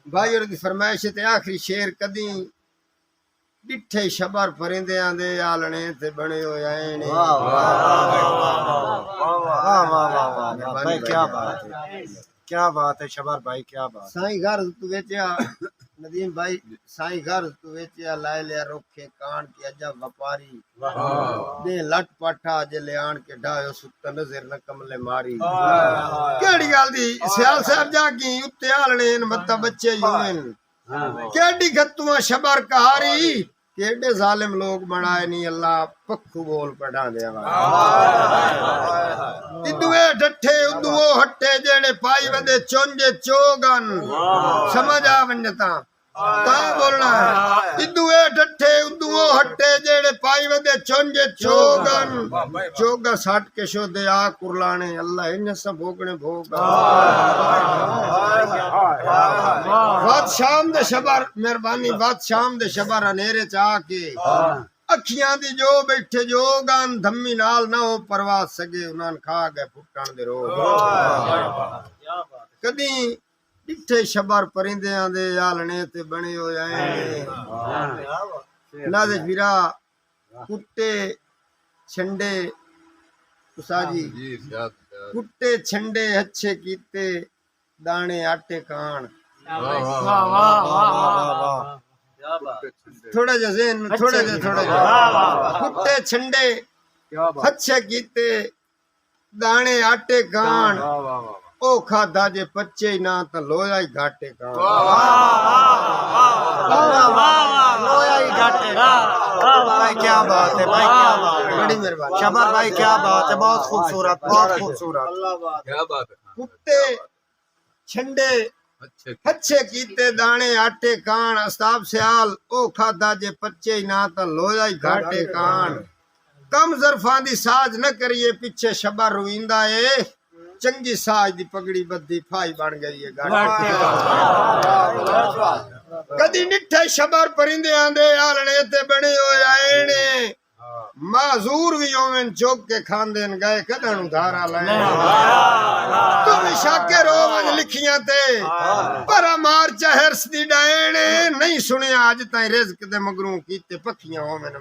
भाई और दी फरमाइश ते आखिरी शेर कदी डिठे शबर परिंदियां दे आलने ते बने होए आए ने। वाह वाह वाह वाह वाह भाई क्या बात है, क्या बात है शबर भाई, क्या बात। साईं घर तू वेचिया नदीम भाई, साईं घर तू वेचिया लाए लिया रोखे कान के अजब व्यापारी दे लट पाठा जे ले आन के ढायो सुत नजर न कमले मारी। केड़ी गल दी सियाल साहब जागी उत्ते आलने मत्ता बच्चे यून केड़ी गत्तुआ शबर कहारी केड़े जालिम लोग बनाए नी अल्लाह पक्खू बोल पढ़ा दे। इदुए डठे उदुओ हट्टे जेड़े पाई वदे चोंजे चोगन समझ आ वंजता ता बोलना इदुए डठे उदुओ हट्टे जेड़े पाई वदे चोंजे चोगन चोगा साट के शोदे आ कुरलाने अल्लाह इन सब भोगने भोगा। बात शाम दे शबर मेहरबानी बात शाम दे शबर अनेरे च आके अखियां दी जो बैठे जो गान धम्मी नाल ना हो परवाह सके उन्हां खा गए फुटण दे रोग। कदी डिठे शबर परिंदियां दे आलने ते बने होए आए नादे फिरा कुत्ते छंडे उसाजी कुत्ते छंडे अच्छे कीते दाने आटे कान। थोड़ा जैसे थोड़े कुत्ते छंडे अच्छे कीते दाने आटे कान ओ खादा जे पच्चे ना तो लोया ही घाटे कान। लोया ही घाटे भाई, क्या बात है भाई, क्या बात है, बड़ी मेहरबानी शबर भाई, क्या बात है, बहुत खूबसूरत, बहुत खूबसूरत, क्या बात है। कुत्ते छंडे अच्छे कीते दाने आटे कान अस्ताब सियाल ओ खादा जे पच्चे ना तो लोया ही घाटे कान। कम जरफां दी साज न करिए पीछे शबर रुइंदा ए चंगी साज दी पगड़ी बद्दी फाई बन गई है घाटे। कदी निठे शबर परिंदियां दे आलने ते बने होए आए ने माजूर भी होवन चोक के खांदे न गए कदन उधारा ले तुम शाके रोवन लिखियां ते पर मार चहरस दी डायने नहीं सुने आज ताई रिज़्क दे मगरू कीते पखियां होवन।